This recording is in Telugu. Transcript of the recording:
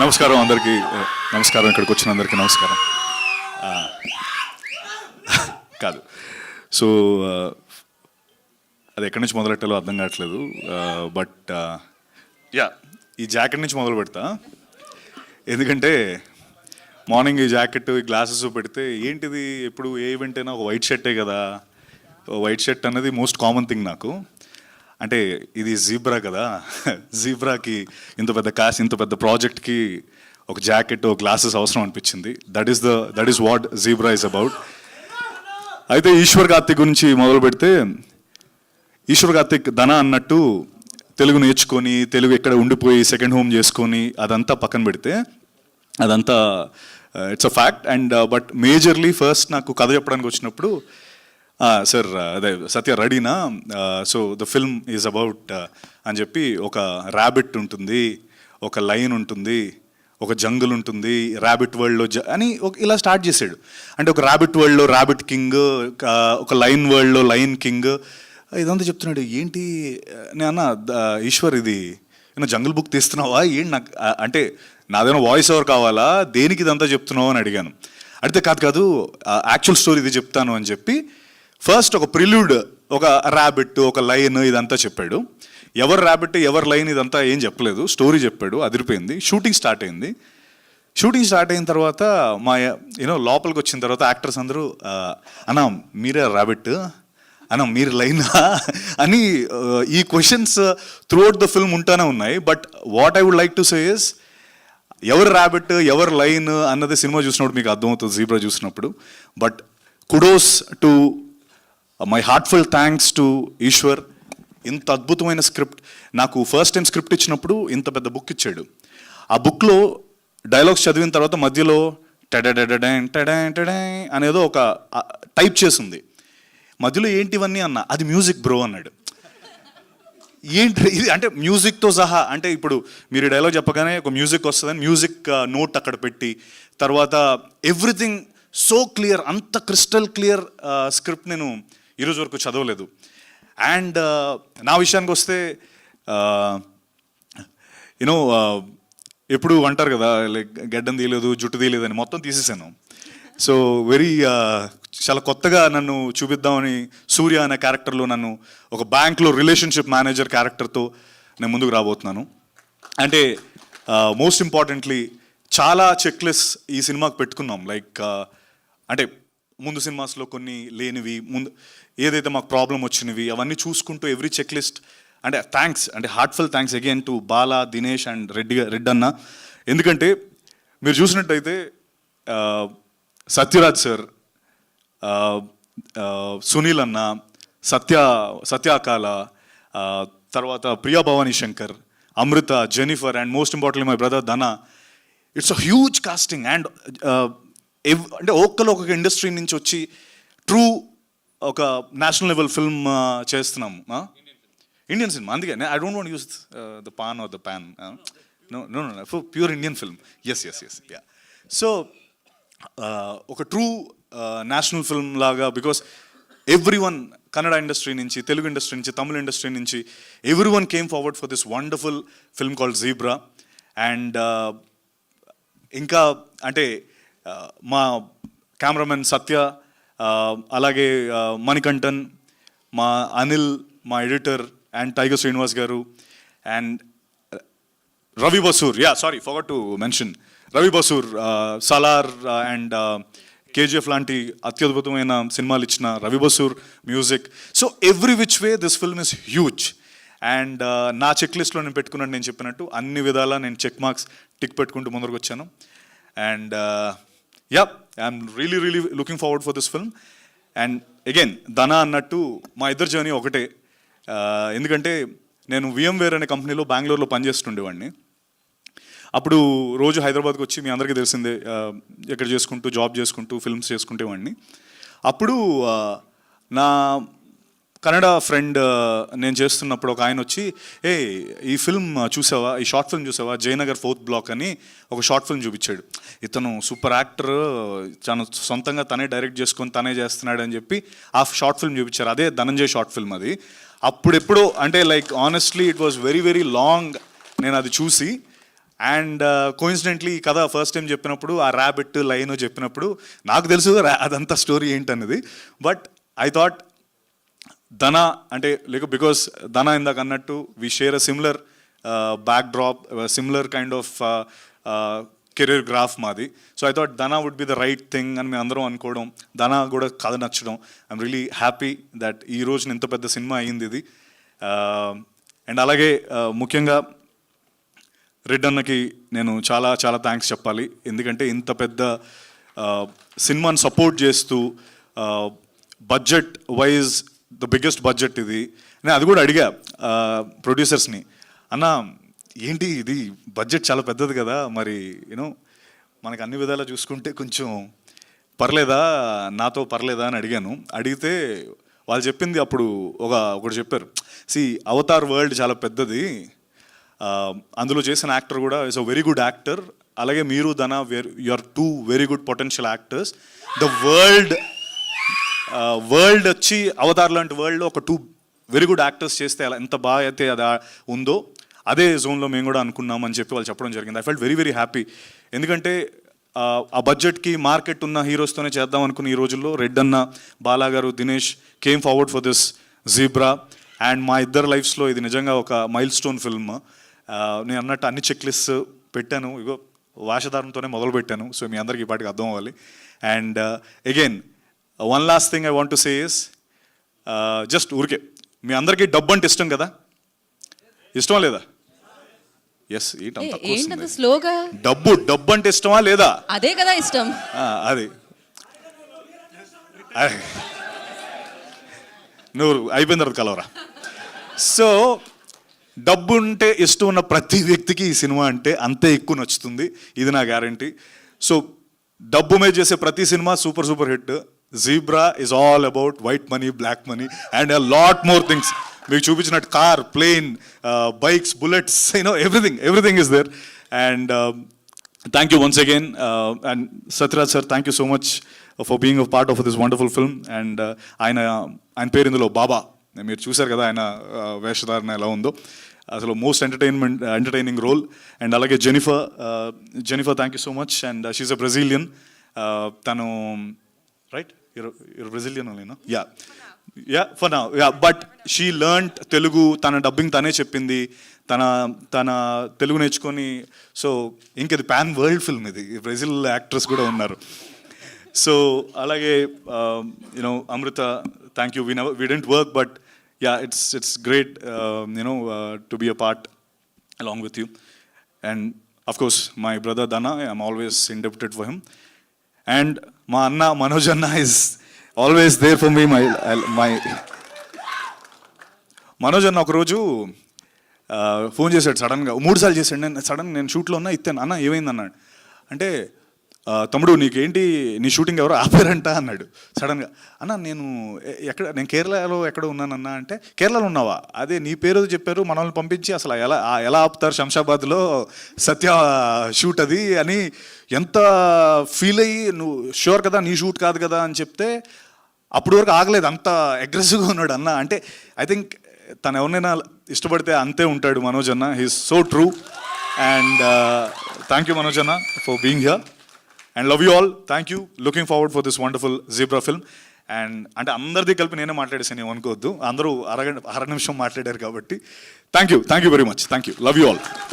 నమస్కారం అందరికీ. నమస్కారం, ఇక్కడికి వచ్చిన అందరికీ నమస్కారం. కాదు, సో అది ఎక్కడి నుంచి మొదలెట్టాలో అర్థం కావట్లేదు. బట్ యా, ఈ జాకెట్ నుంచి మొదలు పెడతా. ఎందుకంటే మార్నింగ్ ఈ జాకెట్, ఈ గ్లాసెస్ పెడితే ఏంటిది, ఎప్పుడు ఏ ఈవెంట్ అయినా ఒక వైట్ షర్టే కదా. వైట్ షర్ట్ అనేది మోస్ట్ కామన్ థింగ్ నాకు. అంటే ఇది జీబ్రా కదా, జీబ్రాకి ఇంత పెద్ద కాస్ట్, ఇంత పెద్ద ప్రాజెక్ట్కి ఒక జాకెట్, ఒక గ్లాసెస్ అవసరం అనిపించింది. That is what zebra is about. అయితే ఈశ్వర్ కార్తిక్ గురించి మొదలు పెడితే, ఈశ్వర్ కార్తిక్ ధన అన్నట్టు తెలుగు నేర్చుకొని, తెలుగు ఎక్కడ ఉండిపోయి సెకండ్ హోమ్ చేసుకొని అదంతా పక్కన పెడితే, అదంతా it's a fact. And but majorly first నాకు కథ చెప్పడానికి వచ్చినప్పుడు, సార్ అదే సత్య రెడీనా, so the film is about అని చెప్పి, ఒక ర్యాబిట్ ఉంటుంది, ఒక లైన్ ఉంటుంది, ఒక జంగుల్ ఉంటుంది, ర్యాబిట్ వరల్డ్లో అని ఇలా స్టార్ట్ చేశాడు. అంటే ఒక ర్యాబిట్ వరల్డ్లో ర్యాబిట్ కింగ్, ఒక లైన్ వరల్డ్లో లైన్ కింగ్, ఇదంతా చెప్తున్నాడు. ఏంటి నేను ఈశ్వర్, ఇది ఏమన్నా జంగుల్ బుక్ తీస్తున్నావా ఏంటి? నాకు అంటే నాదేమో వాయిస్ ఓవర్ కావాలా, దేనికి ఇదంతా చెప్తున్నావు అని అడిగాను. అడిగితే కాదు యాక్చువల్ స్టోరీ ఇది చెప్తాను అని చెప్పి ఫస్ట్ ఒక ప్రిల్యూడ్, ఒక ర్యాబిట్, ఒక లైన్ ఇదంతా చెప్పాడు. ఎవరు ర్యాబిట్, ఎవరు లైన్ ఇదంతా ఏం చెప్పలేదు, స్టోరీ చెప్పాడు. అదిరిపోయింది. షూటింగ్ స్టార్ట్ అయింది. షూటింగ్ స్టార్ట్ అయిన తర్వాత మా లోపలికి వచ్చిన తర్వాత యాక్టర్స్ అందరూ, అన్నా మీరే ర్యాబిట్, అన్నా మీరు లైనా అని ఈ క్వశ్చన్స్ త్రూఅవుట్ ద ఫిల్మ్ ఉంటానే ఉన్నాయి. But what I would like to say is, ఎవరు ర్యాబిట్, ఎవరు లైన్ అన్నది సినిమా చూసినప్పుడు మీకు అర్థమవుతుంది, జీబ్రా చూసినప్పుడు. But kudos to my heartful thanks to Eshwar. ఇంత అద్భుతమైన స్క్రిప్ట్ నాకు ఫస్ట్ టైం స్క్రిప్ట్ ఇచ్చినప్పుడు ఇంత పెద్ద బుక్ ఇచ్చాడు. ఆ బుక్లో డైలాగ్స్ చదివిన తర్వాత మధ్యలో టెడెడెడెన్ టెడెన్ టెడెన్ అనేదో ఒక టైప్ చేసింది. మధ్యలో ఏంటివన్నీ అన్న, అది మ్యూజిక్ బ్రో అన్నాడు. ఏంటి ఇది అంటే మ్యూజిక్తో సహా, అంటే ఇప్పుడు మీరు డైలాగ్ చెప్పగానే ఒక మ్యూజిక్ వస్తుందని మ్యూజిక్ నోట్ అక్కడ పెట్టి, తర్వాత ఎవ్రీథింగ్ సో క్లియర్, అంత క్రిస్టల్ క్లియర్ స్క్రిప్ట్ నేను ఈరోజు వరకు చదవలేదు. అండ్ నా విషయానికి వస్తే, యూనో ఎప్పుడు అంటారు కదా, లైక్ గడ్డం తీయలేదు, జుట్టు తీయలేదు అని, మొత్తం తీసేసాను. సో చాలా కొత్తగా నన్ను చూపిద్దామని సూర్య అనే క్యారెక్టర్లో నన్ను ఒక బ్యాంక్లో రిలేషన్షిప్ మేనేజర్ క్యారెక్టర్తో నేను ముందుకు రాబోతున్నాను. అంటే మోస్ట్ ఇంపార్టెంట్లీ చాలా చెక్ లిస్ట్ ఈ సినిమాకి పెట్టుకున్నాం. లైక్ అంటే ముందు సినిమాస్లో కొన్ని లేనివి, ముందు ఏదైతే మాకు ప్రాబ్లం వచ్చినవి అవన్నీ చూసుకుంటూ ఎవ్రీ చెక్ లిస్ట్. అంటే థ్యాంక్స్, అంటే heartful thanks again to Bala, Dinesh and Reddy అన్న. ఎందుకంటే మీరు చూసినట్టయితే సత్యరాజ్ సార్, సునీల్ అన్న, సత్యాకాల, తర్వాత Priya Bhavani Shankar, Amrita, Jennifer, and most importantly my brother Dhana. It's a huge casting. And అంటే ఒక్కొక్క ఇండస్ట్రీ నుంచి వచ్చి ట్రూ ఒక నేషనల్ లెవెల్ ఫిల్మ్ చేస్తున్నాము. ఇండియన్ సినిమా, అందుకే I don't want use the pan or the pan, no pure Indian film. Yes ya. So ఒక ట్రూ నేషనల్ ఫిల్మ్ లాగా, because every one, Kannada industry నుంచి, తెలుగు ఇండస్ట్రీ నుంచి, తమిళ ఇండస్ట్రీ నుంచి, every one came forward for this wonderful film called zebra. And ఇంకా అంటే మా కెమెరామెన్ సత్య, అలాగే మణికంఠన్, మా అనిల్, మా ఎడిటర్ అండ్ టైగర్ శ్రీనివాస్ గారు, and Ravi Basur. Sorry, forgot to mention Ravi Basur, Salaar and KGF లాంటి అత్యద్భుతమైన సినిమాలు ఇచ్చిన Ravi Basur music. So every which way this film is huge. And నా చెక్ లిస్ట్లో నేను పెట్టుకున్నట్టు, నేను చెప్పినట్టు అన్ని విధాలా నేను చెక్ మార్క్స్ టిక్ పెట్టుకుంటూ ముందరకు వచ్చాను. And I'm really looking forward for this film. And again ధన అన్నట్టు మా ఇద్దరు జర్నీ ఒకటే. ఎందుకంటే నేను VMware అనే కంపెనీలో బెంగళూరులో పనిచేస్తుండేవాడిని. అప్పుడు రోజు హైదరాబాద్కి వచ్చి, మీ అందరికీ తెలిసిందే, ఎక్కడ చేసుకుంటూ జాబ్ చేసుకుంటూ ఫిల్మ్స్ చేసుకుంటేవాడిని. అప్పుడు నా కన్నడ ఫ్రెండ్ నేను చేస్తున్నప్పుడు ఒక ఆయన వచ్చి, ఈ ఫిల్మ్ చూసావా, ఈ షార్ట్ ఫిల్మ్ చూసావా, జయనగర్ 4th బ్లాక్ అని ఒక షార్ట్ ఫిల్మ్ చూపించాడు. ఇతను సూపర్ యాక్టర్, తను సొంతంగా తనే డైరెక్ట్ చేసుకొని తనే చేస్తున్నాడు అని చెప్పి ఆ షార్ట్ ఫిల్మ్ చూపించారు. అదే ధనంజయ్ షార్ట్ ఫిల్మ్. అది అప్పుడెప్పుడో, అంటే like honestly it was very long నేను అది చూసి. అండ్ కోయిన్సిడెంట్లీ ఈ కథ ఫస్ట్ టైం చెప్పినప్పుడు ఆ ర్యాబిట్ లైన్ చెప్పినప్పుడు నాకు తెలుసు అదంతా స్టోరీ ఏంటన్నది. బట్ ఐ థాట్ ధన అంటే బికాస్ ధన ఇందాక అన్నట్టు we share a similar backdrop, similar kind of career graph మాది. So I thought Dhana would be the right thing అని మేము అందరం అనుకోవడం, ధన కూడా కథ నచ్చడం. ఐఎమ్ రియలీ హ్యాపీ దట్ ఈ రోజున ఇంత పెద్ద సినిమా అయ్యింది ఇది. అండ్ అలాగే ముఖ్యంగా రెడ్ అన్నకి నేను చాలా చాలా థ్యాంక్స్ చెప్పాలి. ఎందుకంటే ఇంత పెద్ద సినిమాని సపోర్ట్ చేస్తూ budget wise the biggest budget ఇది. నేను అది కూడా అడిగా ప్రొడ్యూసర్స్ని, అన్న ఏంటి ఇది బడ్జెట్ చాలా పెద్దది కదా, మరి యూనో మనకు అన్ని విధాలా చూసుకుంటే కొంచెం పర్లేదా, నాతో పర్లేదా అని అడిగాను. అడిగితే వాళ్ళు చెప్పింది అప్పుడు ఒకటి చెప్పారు, అవతార్ వరల్డ్ చాలా పెద్దది, అందులో చేసిన యాక్టర్ కూడా is a very good actor, అలాగే మీరు Dhana you are too very good potential actors. The world వచ్చి అవతార్ లాంటి వరల్డ్లో ఒక 2 వెరీ గుడ్ యాక్టర్స్ చేస్తే అలా ఎంత బాగా అయితే అది ఉందో అదే జోన్లో మేము కూడా అనుకున్నామని చెప్పి వాళ్ళు చెప్పడం జరిగింది. I felt very very happy. ఎందుకంటే ఆ బడ్జెట్కి మార్కెట్ ఉన్న హీరోస్తోనే చేద్దాం అనుకున్న ఈ రోజుల్లో రెడ్ అన్న, బాలా గారు, Dinesh came forward for this zebra. And మా ఇద్దరు లైఫ్స్లో ఇది నిజంగా ఒక మైల్ స్టోన్ ఫిల్మ్. నేను అన్నట్టు అన్ని చెక్ లిస్ట్ పెట్టాను, ఇగో వేషధారంతోనే మొదలు పెట్టాను. సో మీ అందరికీ ఈ పాటికి అర్థం అవ్వాలి. And again one last thing I want to say is, just ఊరికే మీ అందరికీ డబ్బు అంటే ఇష్టం కదా, ఇష్టమా లేదా? ఎస్, స్లోగా డబ్బు అంటే ఇష్టమా లేదా? అదే కదా ఇష్టం. అది నువ్వు అయిపోయిన తర్వాత కలవరా. సో డబ్బు ఉంటే ఇష్టం ఉన్న ప్రతి వ్యక్తికి ఈ సినిమా అంటే అంతే ఎక్కువ నచ్చుతుంది, ఇది నా గ్యారంటీ. సో డబ్బు మీద చేసే ప్రతి cinema super super hit. Zebra is all about white money, black money and a lot more things. మీకు చూపించినట్టు car, plane, bikes, bullets, everything is there. And thank you once again. And Sathyaraj sir, thank you so much for being a part of this wonderful film. And ఆయన పేరు ఇందులో బాబా, మీరు చూశారు కదా ఆయన వేషధారణ ఎలా ఉందో, అసలు మోస్ట్ ఎంటర్టైనింగ్ రోల్. అండ్ అలాగే Jennifer thank you so much. And she is a Brazilian. తను right, you're Brazilian only, no? Yeah, for now. Yeah, but she learned Telugu. తన డబ్బింగ్ తనే చెప్పింది, తన తెలుగు నేర్చుకొని. సో ఇంకది పాన్ వరల్డ్ ఫిల్మ్, ఇది బ్రెజిల్ యాక్ట్రెస్ కూడా ఉన్నారు. సో అలాగే you know Amrutha, thank you. We didn't work, but yeah, it's great to be a part along with you. And of course my brother Dana, I'm always indebted for him. And మా అన్న మనోజ్ అన్న is always there for me. my Manoj అన్న ఒకరోజు ఫోన్ చేశాడు సడన్గా, 3 సార్లు చేశాడు. నేను షూట్లో ఉన్నా, ఇస్తాను అన్న ఏమైంది అన్నాడు. అంటే తమ్ముడు నీకేంటి, నీ షూటింగ్ ఎవరో ఆపారంట అన్నాడు సడన్గా. అన్న నేను కేరళలో ఎక్కడ ఉన్నానన్నా అంటే, కేరళలో ఉన్నావా, అదే నీ పేరు చెప్పారు, మనల్ని పంపించి అసలు ఎలా ఆపుతారు శంషాబాద్లో, సత్య షూట్ అది అని ఎంత ఫీల్ అయ్యి, నువ్వు షూర్ కదా నీ షూట్ కాదు కదా అని చెప్తే అప్పటి వరకు ఆగలేదు, అంత అగ్రెసివ్గా ఉన్నాడు అన్న. అంటే ఐ థింక్ తను ఎవరినైనా ఇష్టపడితే అంతే ఉంటాడు మనోజ్ అన్న. He's so true. And thank you Manoj అన్న for being here. And love you all. Thank you. Looking forward for this wonderful Zebra film. And అంటే అందరిది కలిపి నేనే మాట్లాడేసాను, అనుకోవద్దు, అందరూ అర నిమిషం మాట్లాడారు కాబట్టి. Thank you very much. Thank you. Love you all.